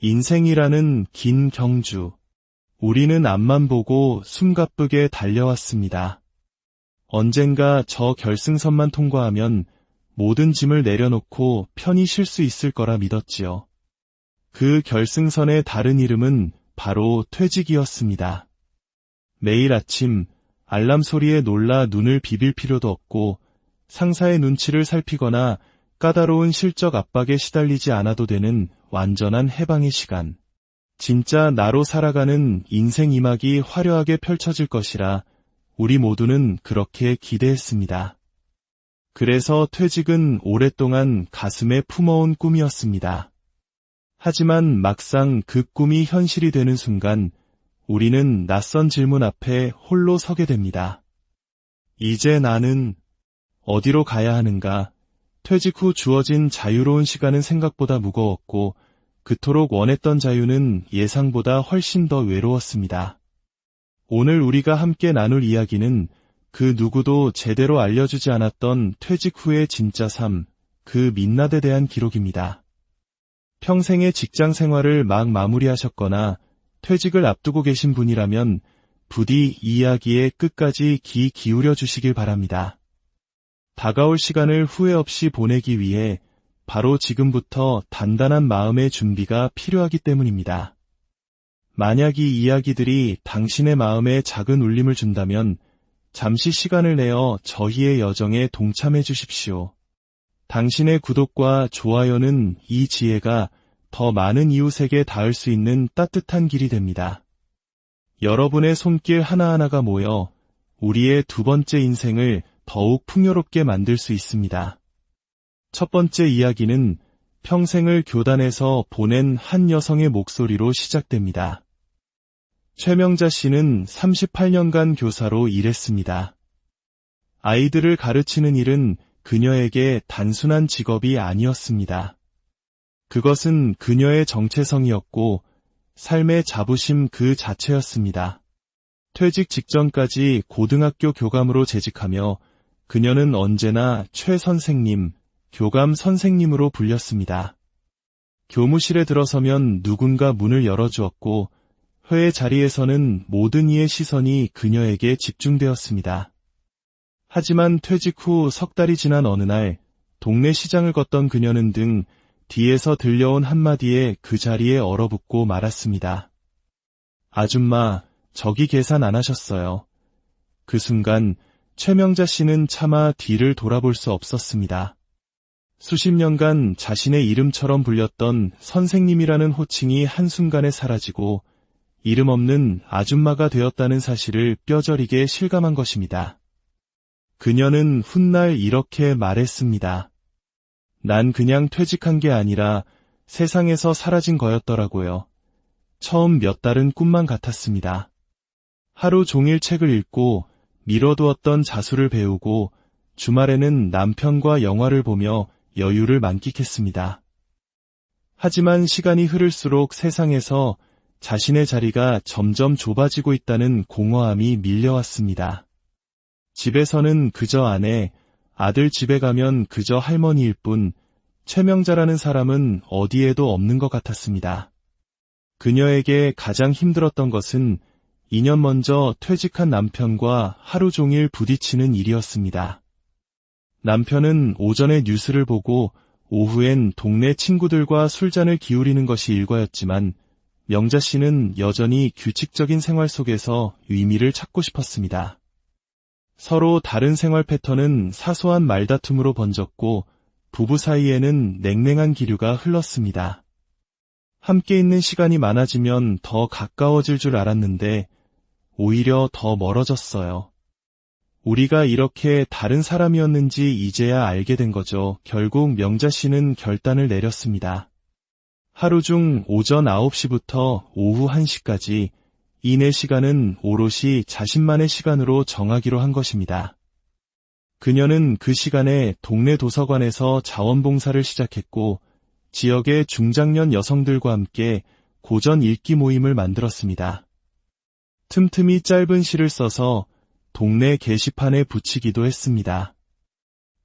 인생이라는 긴 경주. 우리는 앞만 보고 숨가쁘게 달려왔습니다. 언젠가 저 결승선만 통과하면 모든 짐을 내려놓고 편히 쉴 수 있을 거라 믿었지요. 그 결승선의 다른 이름은 바로 퇴직이었습니다. 매일 아침 알람 소리에 놀라 눈을 비빌 필요도 없고 상사의 눈치를 살피거나 까다로운 실적 압박에 시달리지 않아도 되는 완전한 해방의 시간. 진짜 나로 살아가는 인생 이막이 화려하게 펼쳐질 것이라 우리 모두는 그렇게 기대했습니다. 그래서 퇴직은 오랫동안 가슴에 품어온 꿈이었습니다. 하지만 막상 그 꿈이 현실이 되는 순간 우리는 낯선 질문 앞에 홀로 서게 됩니다. 이제 나는 어디로 가야 하는가? 퇴직 후 주어진 자유로운 시간은 생각보다 무거웠고 그토록 원했던 자유는 예상보다 훨씬 더 외로웠습니다. 오늘 우리가 함께 나눌 이야기는 그 누구도 제대로 알려주지 않았던 퇴직 후의 진짜 삶, 그 민낯에 대한 기록입니다. 평생의 직장 생활을 막 마무리하셨거나 퇴직을 앞두고 계신 분이라면 부디 이 이야기에 끝까지 귀 기울여 주시길 바랍니다. 다가올 시간을 후회 없이 보내기 위해 바로 지금부터 단단한 마음의 준비가 필요하기 때문입니다. 만약 이 이야기들이 당신의 마음에 작은 울림을 준다면 잠시 시간을 내어 저희의 여정에 동참해 주십시오. 당신의 구독과 좋아요는 이 지혜가 더 많은 이웃에게 닿을 수 있는 따뜻한 길이 됩니다. 여러분의 손길 하나하나가 모여 우리의 두 번째 인생을 더욱 풍요롭게 만들 수 있습니다. 첫 번째 이야기는 평생을 교단에서 보낸 한 여성의 목소리로 시작됩니다. 최명자 씨는 38년간 교사로 일했습니다. 아이들을 가르치는 일은 그녀에게 단순한 직업이 아니었습니다. 그것은 그녀의 정체성이었고 삶의 자부심 그 자체였습니다. 퇴직 직전까지 고등학교 교감으로 재직하며 그녀는 언제나 최 선생님, 교감 선생님으로 불렸습니다. 교무실에 들어서면 누군가 문을 열어주었고 회의 자리에서는 모든 이의 시선이 그녀에게 집중되었습니다. 하지만 퇴직 후 석 달이 지난 어느 날 동네 시장을 걷던 그녀는 등 뒤에서 들려온 한마디에 그 자리에 얼어붙고 말았습니다. 아줌마, 저기 계산 안 하셨어요. 그 순간 최명자 씨는 차마 뒤를 돌아볼 수 없었습니다. 수십 년간 자신의 이름처럼 불렸던 선생님이라는 호칭이 한순간에 사라지고 이름 없는 아줌마가 되었다는 사실을 뼈저리게 실감한 것입니다. 그녀는 훗날 이렇게 말했습니다. 난 그냥 퇴직한 게 아니라 세상에서 사라진 거였더라고요. 처음 몇 달은 꿈만 같았습니다. 하루 종일 책을 읽고 미뤄두었던 자수를 배우고 주말에는 남편과 영화를 보며 여유를 만끽했습니다. 하지만 시간이 흐를수록 세상에서 자신의 자리가 점점 좁아지고 있다는 공허함이 밀려왔습니다. 집에서는 그저 아내, 아들 집에 가면 그저 할머니일 뿐 최명자라는 사람은 어디에도 없는 것 같았습니다. 그녀에게 가장 힘들었던 것은 2년 먼저 퇴직한 남편과 하루 종일 부딪히는 일이었습니다. 남편은 오전에 뉴스를 보고 오후엔 동네 친구들과 술잔을 기울이는 것이 일과였지만 명자 씨는 여전히 규칙적인 생활 속에서 의미를 찾고 싶었습니다. 서로 다른 생활 패턴은 사소한 말다툼으로 번졌고 부부 사이에는 냉랭한 기류가 흘렀습니다. 함께 있는 시간이 많아지면 더 가까워질 줄 알았는데 오히려 더 멀어졌어요. 우리가 이렇게 다른 사람이었는지 이제야 알게 된 거죠. 결국 명자 씨는 결단을 내렸습니다. 하루 중 오전 9시부터 오후 1시까지 이 4시간은 오롯이 자신만의 시간으로 정하기로 한 것입니다. 그녀는 그 시간에 동네 도서관에서 자원봉사를 시작했고 지역의 중장년 여성들과 함께 고전 읽기 모임을 만들었습니다. 틈틈이 짧은 시를 써서 동네 게시판에 붙이기도 했습니다.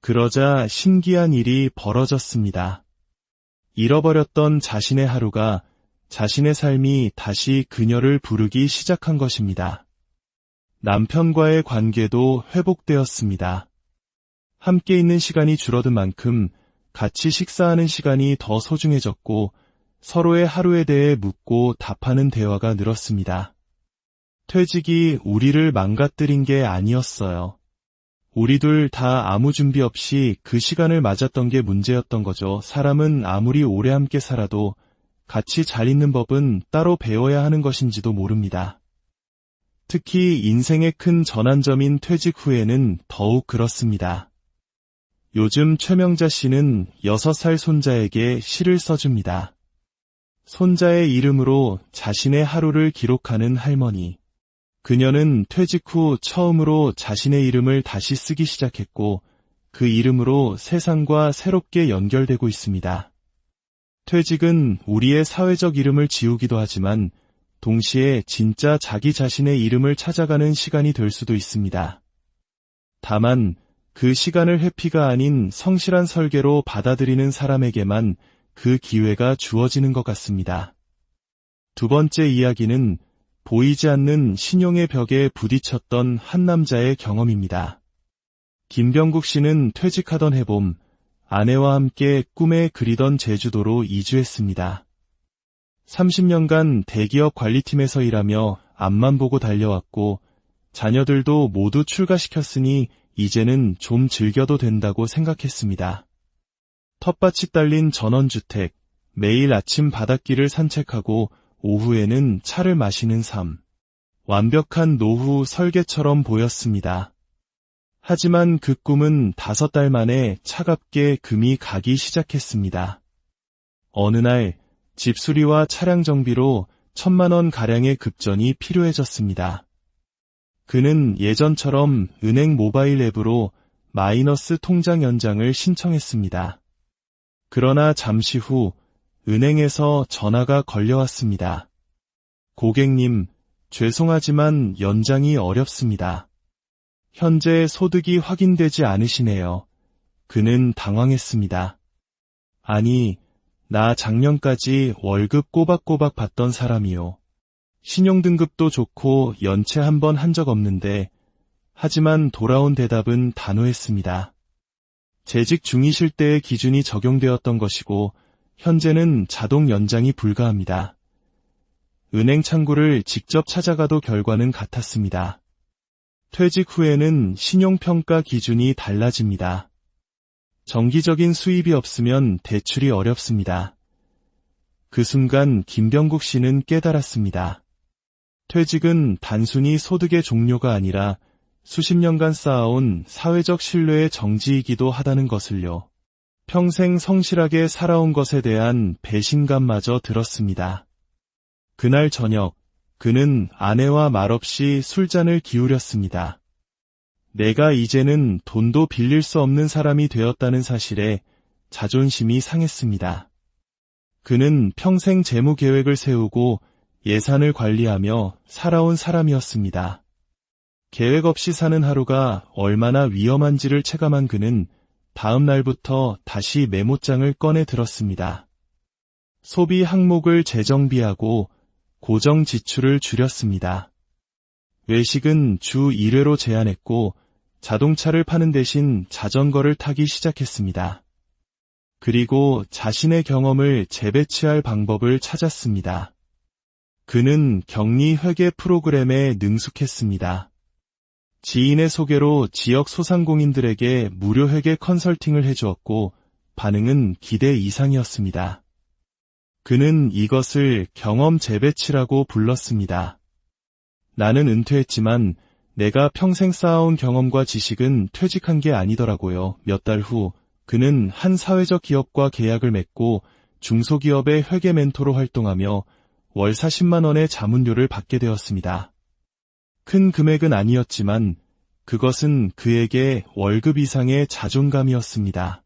그러자 신기한 일이 벌어졌습니다. 잃어버렸던 자신의 하루가 자신의 삶이 다시 그녀를 부르기 시작한 것입니다. 남편과의 관계도 회복되었습니다. 함께 있는 시간이 줄어든 만큼 같이 식사하는 시간이 더 소중해졌고 서로의 하루에 대해 묻고 답하는 대화가 늘었습니다. 퇴직이 우리를 망가뜨린 게 아니었어요. 우리 둘 다 아무 준비 없이 그 시간을 맞았던 게 문제였던 거죠. 사람은 아무리 오래 함께 살아도 같이 잘 있는 법은 따로 배워야 하는 것인지도 모릅니다. 특히 인생의 큰 전환점인 퇴직 후에는 더욱 그렇습니다. 요즘 최명자 씨는 6살 손자에게 시를 써줍니다. 손자의 이름으로 자신의 하루를 기록하는 할머니. 그녀는 퇴직 후 처음으로 자신의 이름을 다시 쓰기 시작했고 그 이름으로 세상과 새롭게 연결되고 있습니다. 퇴직은 우리의 사회적 이름을 지우기도 하지만 동시에 진짜 자기 자신의 이름을 찾아가는 시간이 될 수도 있습니다. 다만 그 시간을 회피가 아닌 성실한 설계로 받아들이는 사람에게만 그 기회가 주어지는 것 같습니다. 두 번째 이야기는 보이지 않는 신용의 벽에 부딪혔던 한 남자의 경험입니다. 김병국 씨는 퇴직하던 해봄, 아내와 함께 꿈에 그리던 제주도로 이주했습니다. 30년간 대기업 관리팀에서 일하며 앞만 보고 달려왔고 자녀들도 모두 출가시켰으니 이제는 좀 즐겨도 된다고 생각했습니다. 텃밭이 딸린 전원주택, 매일 아침 바닷길을 산책하고 오후에는 차를 마시는 삶. 완벽한 노후 설계처럼 보였습니다. 하지만 그 꿈은 5달 만에 차갑게 금이 가기 시작했습니다. 어느 날 집 수리와 차량 정비로 1,000만 원 가량의 급전이 필요해졌습니다. 그는 예전처럼 은행 모바일 앱으로 마이너스 통장 연장을 신청했습니다. 그러나 잠시 후 은행에서 전화가 걸려왔습니다. 고객님, 죄송하지만 연장이 어렵습니다. 현재 소득이 확인되지 않으시네요. 그는 당황했습니다. 아니, 나 작년까지 월급 꼬박꼬박 받던 사람이요. 신용등급도 좋고 연체 한 번 한 적 없는데, 하지만 돌아온 대답은 단호했습니다. 재직 중이실 때의 기준이 적용되었던 것이고, 현재는 자동 연장이 불가합니다. 은행 창구를 직접 찾아가도 결과는 같았습니다. 퇴직 후에는 신용평가 기준이 달라집니다. 정기적인 수입이 없으면 대출이 어렵습니다. 그 순간 김병국 씨는 깨달았습니다. 퇴직은 단순히 소득의 종료가 아니라 수십 년간 쌓아온 사회적 신뢰의 정지이기도 하다는 것을요. 평생 성실하게 살아온 것에 대한 배신감마저 들었습니다. 그날 저녁, 그는 아내와 말없이 술잔을 기울였습니다. 내가 이제는 돈도 빌릴 수 없는 사람이 되었다는 사실에 자존심이 상했습니다. 그는 평생 재무 계획을 세우고 예산을 관리하며 살아온 사람이었습니다. 계획 없이 사는 하루가 얼마나 위험한지를 체감한 그는 다음 날부터 다시 메모장을 꺼내 들었습니다. 소비 항목을 재정비하고 고정 지출을 줄였습니다. 외식은 주 1회로 제한했고 자동차를 파는 대신 자전거를 타기 시작했습니다. 그리고 자신의 경험을 재배치할 방법을 찾았습니다. 그는 격리 회계 프로그램에 능숙했습니다. 지인의 소개로 지역 소상공인들에게 무료 회계 컨설팅을 해주었고 반응은 기대 이상이었습니다. 그는 이것을 경험 재배치라고 불렀습니다. 나는 은퇴했지만 내가 평생 쌓아온 경험과 지식은 퇴직한 게 아니더라고요. 몇 달 후 그는 한 사회적 기업과 계약을 맺고 중소기업의 회계 멘토로 활동하며 월 40만 원의 자문료를 받게 되었습니다. 큰 금액은 아니었지만 그것은 그에게 월급 이상의 자존감이었습니다.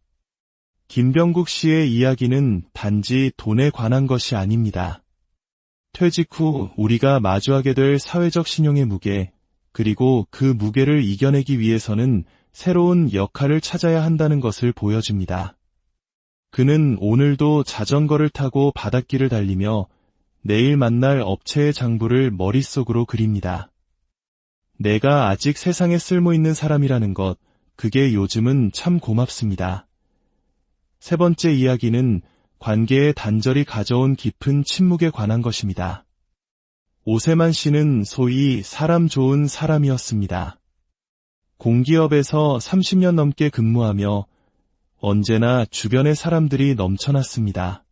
김병국 씨의 이야기는 단지 돈에 관한 것이 아닙니다. 퇴직 후 우리가 마주하게 될 사회적 신용의 무게, 그리고 그 무게를 이겨내기 위해서는 새로운 역할을 찾아야 한다는 것을 보여줍니다. 그는 오늘도 자전거를 타고 바닷길을 달리며 내일 만날 업체의 장부를 머릿속으로 그립니다. 내가 아직 세상에 쓸모있는 사람이라는 것, 그게 요즘은 참 고맙습니다. 세 번째 이야기는 관계에 단절이 가져온 깊은 침묵에 관한 것입니다. 오세만 씨는 소위 사람 좋은 사람이었습니다. 공기업에서 30년 넘게 근무하며 언제나 주변의 사람들이 넘쳐났습니다.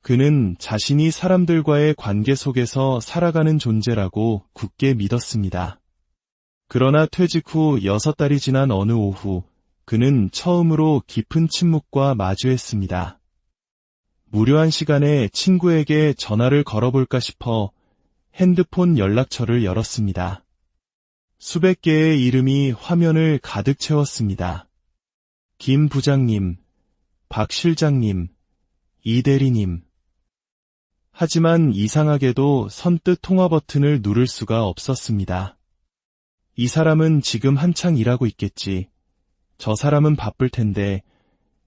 그는 자신이 사람들과의 관계 속에서 살아가는 존재라고 굳게 믿었습니다. 그러나 퇴직 후 6달이 지난 어느 오후, 그는 처음으로 깊은 침묵과 마주했습니다. 무료한 시간에 친구에게 전화를 걸어볼까 싶어 핸드폰 연락처를 열었습니다. 수백 개의 이름이 화면을 가득 채웠습니다. 김 부장님, 박 실장님, 이 대리님. 하지만 이상하게도 선뜻 통화 버튼을 누를 수가 없었습니다. 이 사람은 지금 한창 일하고 있겠지. 저 사람은 바쁠 텐데,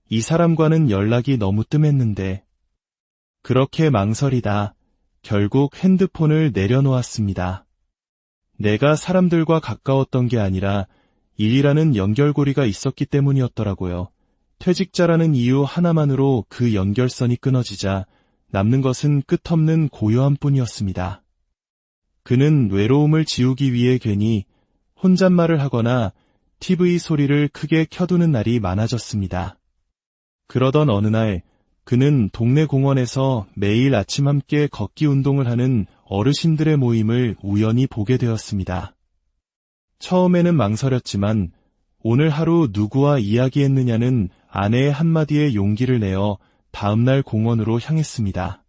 이 사람과는 연락이 너무 뜸했는데. 그렇게 망설이다 결국 핸드폰을 내려놓았습니다. 내가 사람들과 가까웠던 게 아니라 일이라는 연결고리가 있었기 때문이었더라고요. 퇴직자라는 이유 하나만으로 그 연결선이 끊어지자 남는 것은 끝없는 고요함 뿐이었습니다. 그는 외로움을 지우기 위해 괜히 혼잣말을 하거나 TV 소리를 크게 켜두는 날이 많아졌습니다. 그러던 어느 날 그는 동네 공원에서 매일 아침 함께 걷기 운동을 하는 어르신들의 모임을 우연히 보게 되었습니다. 처음에는 망설였지만 오늘 하루 누구와 이야기했느냐는 아내의 한마디에 용기를 내어 다음날 공원으로 향했습니다.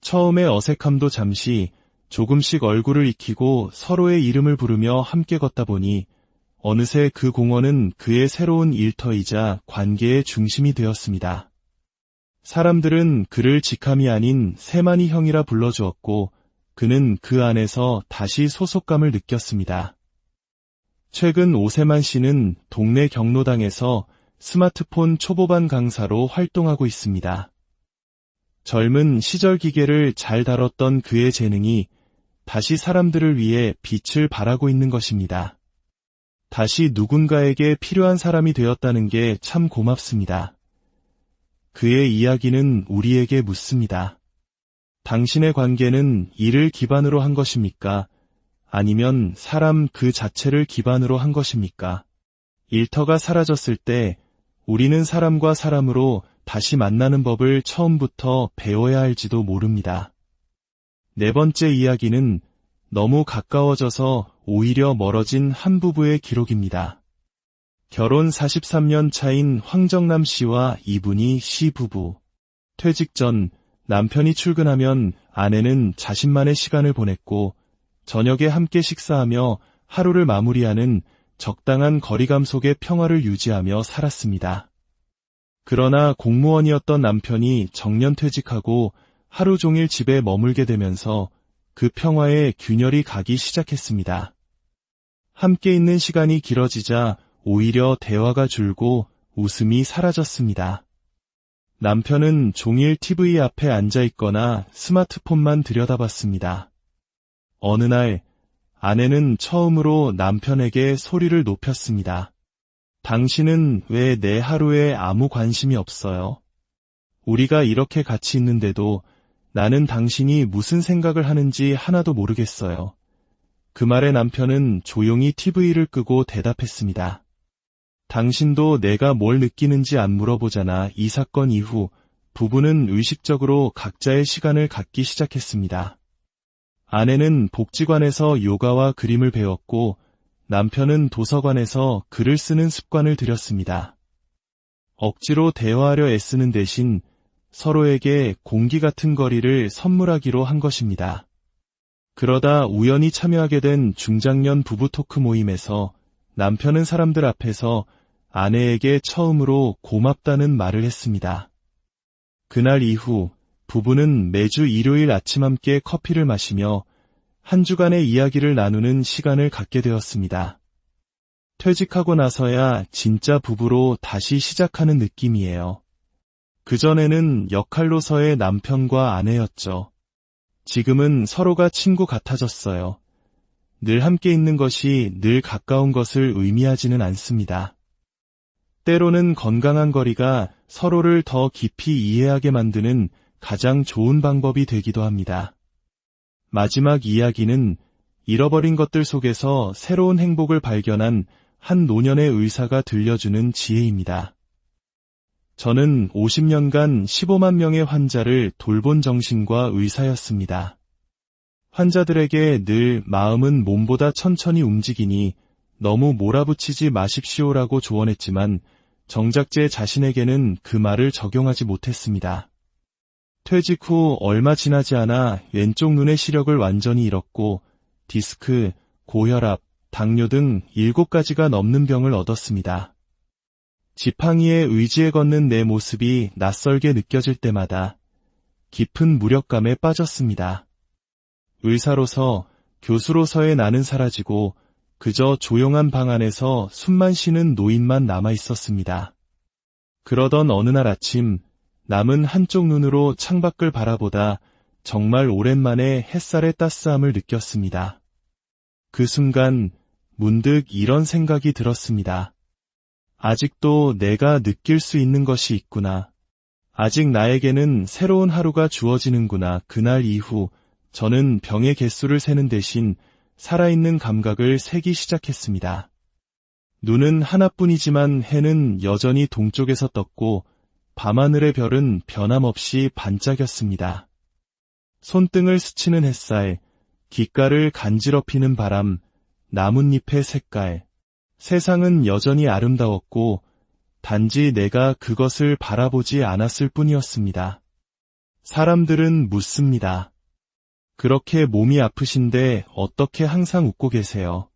처음의 어색함도 잠시 조금씩 얼굴을 익히고 서로의 이름을 부르며 함께 걷다 보니 어느새 그 공원은 그의 새로운 일터이자 관계의 중심이 되었습니다. 사람들은 그를 직함이 아닌 세만이 형이라 불러주었고 그는 그 안에서 다시 소속감을 느꼈습니다. 최근 오세만 씨는 동네 경로당에서 스마트폰 초보반 강사로 활동하고 있습니다. 젊은 시절 기계를 잘 다뤘던 그의 재능이 다시 사람들을 위해 빛을 발하고 있는 것입니다. 다시 누군가에게 필요한 사람이 되었다는 게 참 고맙습니다. 그의 이야기는 우리에게 묻습니다. 당신의 관계는 일을 기반으로 한 것입니까? 아니면 사람 그 자체를 기반으로 한 것입니까? 일터가 사라졌을 때 우리는 사람과 사람으로 다시 만나는 법을 처음부터 배워야 할지도 모릅니다. 네 번째 이야기는 너무 가까워져서 오히려 멀어진 한 부부의 기록입니다. 결혼 43년 차인 황정남 씨와 이분희 씨 부부. 퇴직 전 남편이 출근하면 아내는 자신만의 시간을 보냈고 저녁에 함께 식사하며 하루를 마무리하는 적당한 거리감 속의 평화를 유지하며 살았습니다. 그러나 공무원이었던 남편이 정년퇴직하고 하루 종일 집에 머물게 되면서 그 평화에 균열이 가기 시작했습니다. 함께 있는 시간이 길어지자 오히려 대화가 줄고 웃음이 사라졌습니다. 남편은 종일 TV 앞에 앉아 있거나 스마트폰만 들여다봤습니다. 어느 날 아내는 처음으로 남편에게 소리를 높였습니다. 당신은 왜 내 하루에 아무 관심이 없어요? 우리가 이렇게 같이 있는데도 나는 당신이 무슨 생각을 하는지 하나도 모르겠어요. 그 말에 남편은 조용히 TV를 끄고 대답했습니다. 당신도 내가 뭘 느끼는지 안 물어보잖아. 이 사건 이후 부부는 의식적으로 각자의 시간을 갖기 시작했습니다. 아내는 복지관에서 요가와 그림을 배웠고 남편은 도서관에서 글을 쓰는 습관을 들였습니다. 억지로 대화하려 애쓰는 대신 서로에게 공기 같은 거리를 선물하기로 한 것입니다. 그러다 우연히 참여하게 된 중장년 부부 토크 모임에서 남편은 사람들 앞에서 아내에게 처음으로 고맙다는 말을 했습니다. 그날 이후 부부는 매주 일요일 아침 함께 커피를 마시며 한 주간의 이야기를 나누는 시간을 갖게 되었습니다. 퇴직하고 나서야 진짜 부부로 다시 시작하는 느낌이에요. 그전에는 역할로서의 남편과 아내였죠. 지금은 서로가 친구 같아졌어요. 늘 함께 있는 것이 늘 가까운 것을 의미하지는 않습니다. 때로는 건강한 거리가 서로를 더 깊이 이해하게 만드는 가장 좋은 방법이 되기도 합니다. 마지막 이야기는 잃어버린 것들 속에서 새로운 행복을 발견한 한 노년의 의사가 들려주는 지혜입니다. 저는 50년간 15만 명의 환자를 돌본 정신과 의사였습니다. 환자들에게 늘 마음은 몸보다 천천히 움직이니 너무 몰아붙이지 마십시오라고 조언했지만 정작 제 자신에게는 그 말을 적용하지 못했습니다. 퇴직 후 얼마 지나지 않아 왼쪽 눈의 시력을 완전히 잃었고 디스크, 고혈압, 당뇨 등 7가지가 넘는 병을 얻었습니다. 지팡이에 의지해 걷는 내 모습이 낯설게 느껴질 때마다 깊은 무력감에 빠졌습니다. 의사로서, 교수로서의 나는 사라지고 그저 조용한 방 안에서 숨만 쉬는 노인만 남아 있었습니다. 그러던 어느 날 아침, 남은 한쪽 눈으로 창밖을 바라보다 정말 오랜만에 햇살의 따스함을 느꼈습니다. 그 순간 문득 이런 생각이 들었습니다. 아직도 내가 느낄 수 있는 것이 있구나. 아직 나에게는 새로운 하루가 주어지는구나. 그날 이후 저는 병의 개수를 세는 대신 살아있는 감각을 세기 시작했습니다. 눈은 하나뿐이지만 해는 여전히 동쪽에서 떴고 밤하늘의 별은 변함없이 반짝였습니다. 손등을 스치는 햇살, 귓가를 간지럽히는 바람, 나뭇잎의 색깔, 세상은 여전히 아름다웠고 단지 내가 그것을 바라보지 않았을 뿐이었습니다. 사람들은 묻습니다. 그렇게 몸이 아프신데 어떻게 항상 웃고 계세요?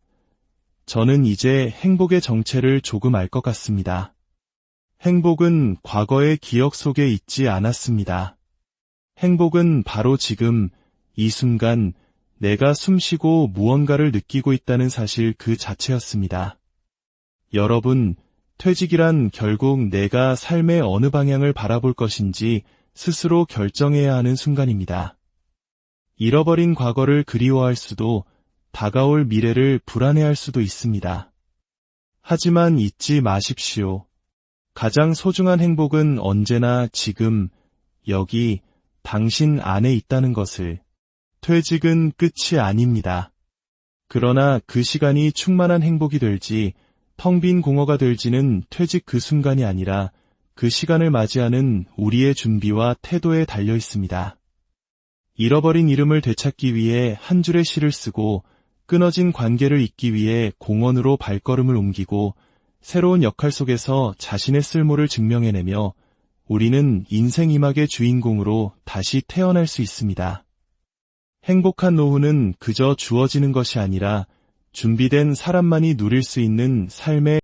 저는 이제 행복의 정체를 조금 알 것 같습니다. 행복은 과거의 기억 속에 있지 않았습니다. 행복은 바로 지금, 이 순간, 내가 숨쉬고 무언가를 느끼고 있다는 사실 그 자체였습니다. 여러분, 퇴직이란 결국 내가 삶의 어느 방향을 바라볼 것인지 스스로 결정해야 하는 순간입니다. 잃어버린 과거를 그리워할 수도, 다가올 미래를 불안해할 수도 있습니다. 하지만 잊지 마십시오. 가장 소중한 행복은 언제나 지금, 여기, 당신 안에 있다는 것을. 퇴직은 끝이 아닙니다. 그러나 그 시간이 충만한 행복이 될지, 텅 빈 공허가 될지는 퇴직 그 순간이 아니라 그 시간을 맞이하는 우리의 준비와 태도에 달려 있습니다. 잃어버린 이름을 되찾기 위해 한 줄의 시를 쓰고 끊어진 관계를 잇기 위해 공원으로 발걸음을 옮기고 새로운 역할 속에서 자신의 쓸모를 증명해내며 우리는 인생 이막의 주인공으로 다시 태어날 수 있습니다. 행복한 노후는 그저 주어지는 것이 아니라 준비된 사람만이 누릴 수 있는 삶의